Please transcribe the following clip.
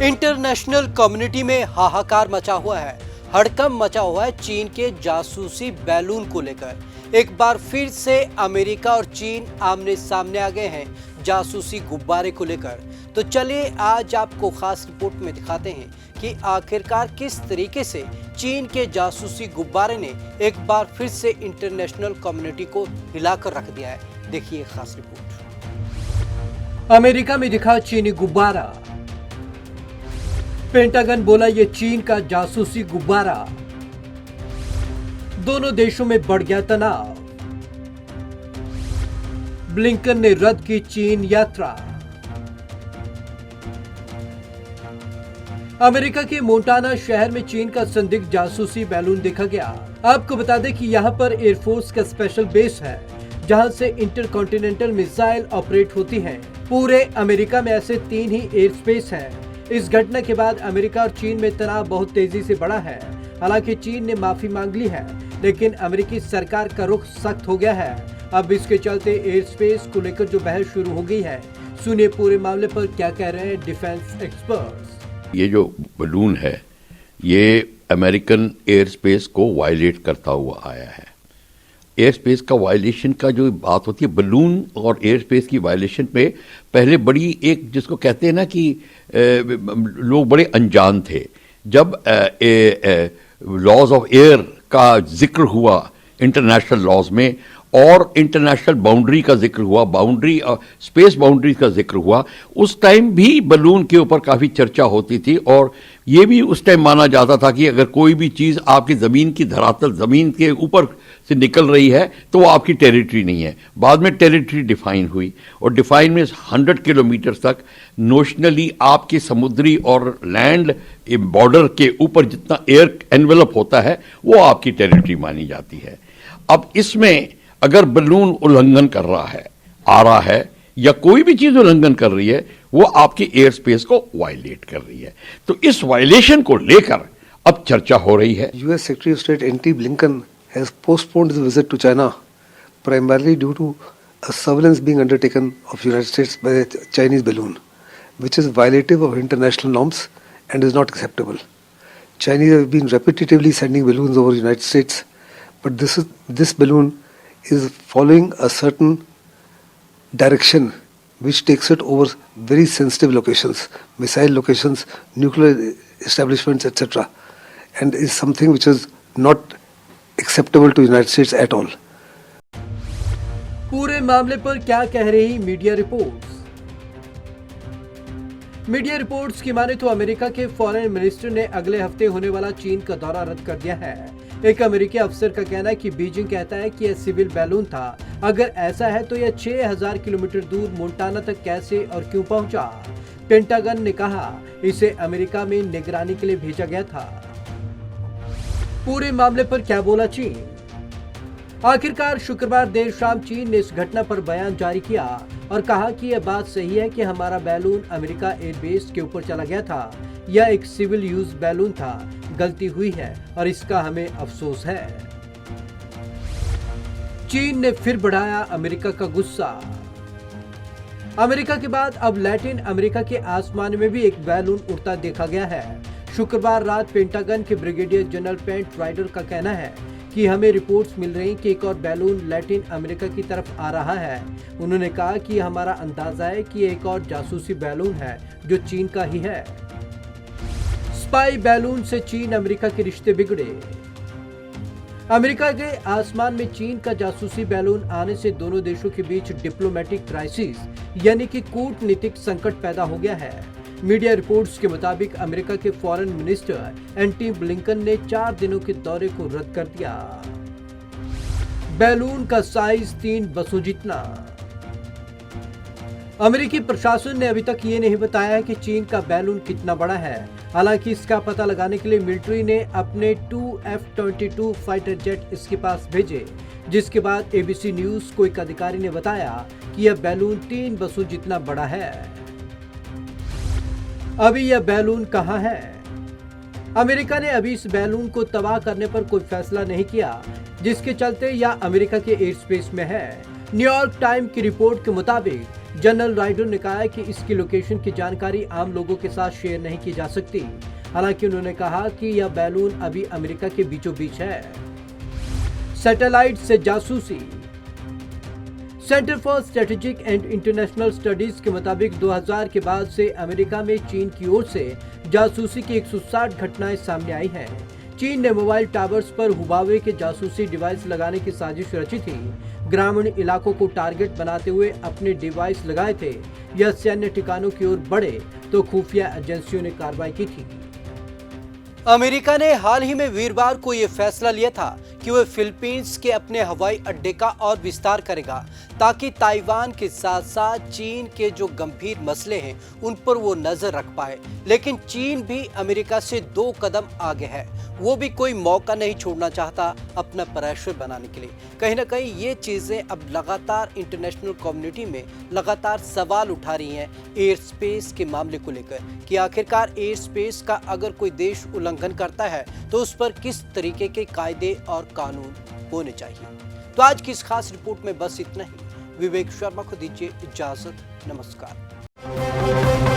International community में हाहाकार मचा हुआ है। हड़कंप मचा हुआ है चीन के जासूसी बैलून को लेकर। एक बार फिर से अमेरिका और चीन आमने सामने आ गए हैं जासूसी गुब्बारे को लेकर। तो चलिए आज आपको खास रिपोर्ट में दिखाते हैं कि आखिरकार किस तरीके से चीन के जासूसी गुब्बारे ने एक बार फिर से इंटरनेशनल कम्युनिटी को हिलाकर रख दिया है। देखिए खास रिपोर्ट। अमेरिका में दिखा चीनी गुब्बारा। पेंटागन बोला ये चीन का जासूसी गुब्बारा। दोनों देशों में बढ़ गया तनाव। ब्लिंकन ने रद्द की चीन यात्रा। अमेरिका के मोंटाना शहर में चीन का संदिग्ध जासूसी बैलून देखा गया। आपको बता दें कि यहां पर एयरफोर्स का स्पेशल बेस है जहां से इंटरकॉन्टिनेंटल मिसाइल ऑपरेट होती हैं। पूरे अमेरिका में ऐसे 3 ही एयर स्पेस हैं। इस घटना के बाद अमेरिका और चीन में तनाव बहुत तेजी से बढ़ा है। हालांकि चीन ने माफी मांग ली है, लेकिन अमेरिकी सरकार का रुख सख्त हो गया है। अब इसके चलते एयर स्पेस को लेकर जो बहस शुरू हो गई है, सुनिए पूरे मामले पर क्या कह रहे हैं डिफेंस एक्सपर्ट्स। ये जो बलून है ये अमेरिकन एयर स्पेस को वायलेट करता हुआ आया है। एयर स्पेस का वायलेशन का जो बात होती है, बलून और एयर स्पेस की वायलेशन पे पहले बड़ी एक जिसको कहते हैं ना कि लोग बड़े अनजान थे। जब लॉज ऑफ एयर का जिक्र हुआ इंटरनेशनल लॉज में और इंटरनेशनल बाउंड्री का जिक्र हुआ, बाउंड्री स्पेस बाउंड्री का जिक्र हुआ, उस टाइम भी बलून के ऊपर काफ़ी चर्चा होती थी। और ये भी उस टाइम माना जाता था कि अगर कोई भी चीज़ आपकी ज़मीन की धरातल ज़मीन के ऊपर से निकल रही है तो वो आपकी टेरिटरी नहीं है। बाद में टेरिटरी डिफाइन हुई और डिफाइन में 100 किलोमीटर तक नोशनली आपके समुद्री और लैंड बॉर्डर के ऊपर जितना एयर एनवेलप होता है वो आपकी टेरिटरी मानी जाती है। अब इसमें अगर बलून उल्लंघन कर रहा है, आ रहा है या कोई भी चीज उल्लंघन कर रही है, वो आपकी एयर स्पेस को वायलेट कर रही है। तो इस वायलेशन को लेकर अब चर्चा हो रही है। US Secretary of State N.T. Blinken has postponed his visit to China primarily due to a surveillance being undertaken of United States by a Chinese balloon, which is violative of international norms and is not acceptable. Chinese have been repetitively sending balloons over the United States, but this balloon is following a certain direction which takes it over very sensitive locations, missile locations, nuclear establishments, etc., and is something which is not acceptable to the United States at all. पूरे मामले पर क्या कह रही media reports? Media reports की माने तो America के फॉरेन मिनिस्टर ने अगले हफ्ते होने वाला चीन का दौरा रद्द कर दिया है। एक अमेरिकी अफसर का कहना है कि बीजिंग कहता है कि यह सिविल बैलून था। अगर ऐसा है तो यह 6000 किलोमीटर दूर मोंटाना तक कैसे और क्यों पहुंचा? पेंटागन ने कहा इसे अमेरिका में निगरानी के लिए भेजा गया था। पूरे मामले पर क्या बोला चीन? आखिरकार शुक्रवार देर शाम चीन ने इस घटना पर बयान जारी किया और कहा कि यह बात सही है कि हमारा बैलून अमेरिका एयरबेस के ऊपर चला गया था। यह एक सिविल यूज बैलून था, गलती हुई है और इसका हमें अफसोस है। चीन ने फिर बढ़ाया अमेरिका का गुस्सा। अमेरिका के बाद अब लैटिन अमेरिका के आसमान में भी एक बैलून उड़ता देखा गया है। शुक्रवार रात पेंटागन के ब्रिगेडियर जनरल पेंट राइडर का कहना है कि हमें रिपोर्ट्स मिल रही कि एक और बैलून लैटिन अमेरिका की तरफ आ रहा है। उन्होंने कहा कि हमारा अंदाजा है कि एक और जासूसी बैलून है जो चीन का ही है। स्पाई बैलून से चीन अमेरिका के रिश्ते बिगड़े। अमेरिका के आसमान में चीन का जासूसी बैलून आने से दोनों देशों के बीच डिप्लोमेटिक क्राइसिस यानी कि कूटनीतिक संकट पैदा हो गया है। मीडिया रिपोर्ट्स के मुताबिक अमेरिका के फॉरेन मिनिस्टर एंटी ब्लिंकन ने 4 दिनों के दौरे को रद्द कर दिया। बैलून का साइज 3 बसों जितना। अमेरिकी प्रशासन ने अभी तक ये नहीं बताया है कि चीन का बैलून कितना बड़ा है। हालांकि इसका पता लगाने के लिए मिलिट्री ने अपने 2 F-22 फाइटर जेट इसके पास भेजे, जिसके बाद ABC न्यूज को एक अधिकारी ने बताया कि यह बैलून 3 बसों जितना बड़ा है। अभी यह बैलून कहां है? अमेरिका ने अभी इस बैलून को तबाह करने पर कोई फैसला नहीं किया, जिसके चलते यह अमेरिका के एयर स्पेस में है। न्यूयॉर्क टाइम की रिपोर्ट के मुताबिक जनरल राइडर ने कहा है कि इसकी लोकेशन की जानकारी आम लोगों के साथ शेयर नहीं की जा सकती। हालांकि उन्होंने कहा कि यह बैलून अभी अमेरिका के बीचों बीच है। सैटेलाइट से जासूसी। Centre for strategic and international studies के मुताबिक 2000 के बाद से अमेरिका में चीन की ओर से जासूसी की 160 घटनाएं सामने आई हैं। चीन ने मोबाइल टावर्स पर हुवावे के जासूसी डिवाइस लगाने की साजिश रची थी। ग्रामीण इलाकों को टारगेट बनाते हुए अपने डिवाइस लगाए थे। यह सैन्य ठिकानों की ओर बढ़े तो खुफिया एजेंसियों ने कार्रवाई की थी। अमेरिका ने हाल ही में वीरवार को यह फैसला लिया था कि वह फिलीपींस के अपने हवाई अड्डे का और विस्तार करेगा ताकि ताइवान के साथ साथ चीन के जो गंभीर मसले हैं उन पर वो नजर रख पाए। लेकिन चीन भी अमेरिका से 2 कदम आगे है। वो भी कोई मौका नहीं छोड़ना चाहता अपना प्रेशर बनाने के लिए। कहीं ना कहीं ये चीजें अब लगातार इंटरनेशनल कम्युनिटी में लगातार सवाल उठा रही हैं एयर स्पेस के मामले को लेकर कि आखिरकार एयर स्पेस का अगर कोई देश उल्लंघन करता है तो उस पर किस तरीके के कायदे और कानून होने चाहिए। तो आज की इस खास रिपोर्ट में बस इतना ही। विवेक शर्मा को दीजिए इजाजत। नमस्कार।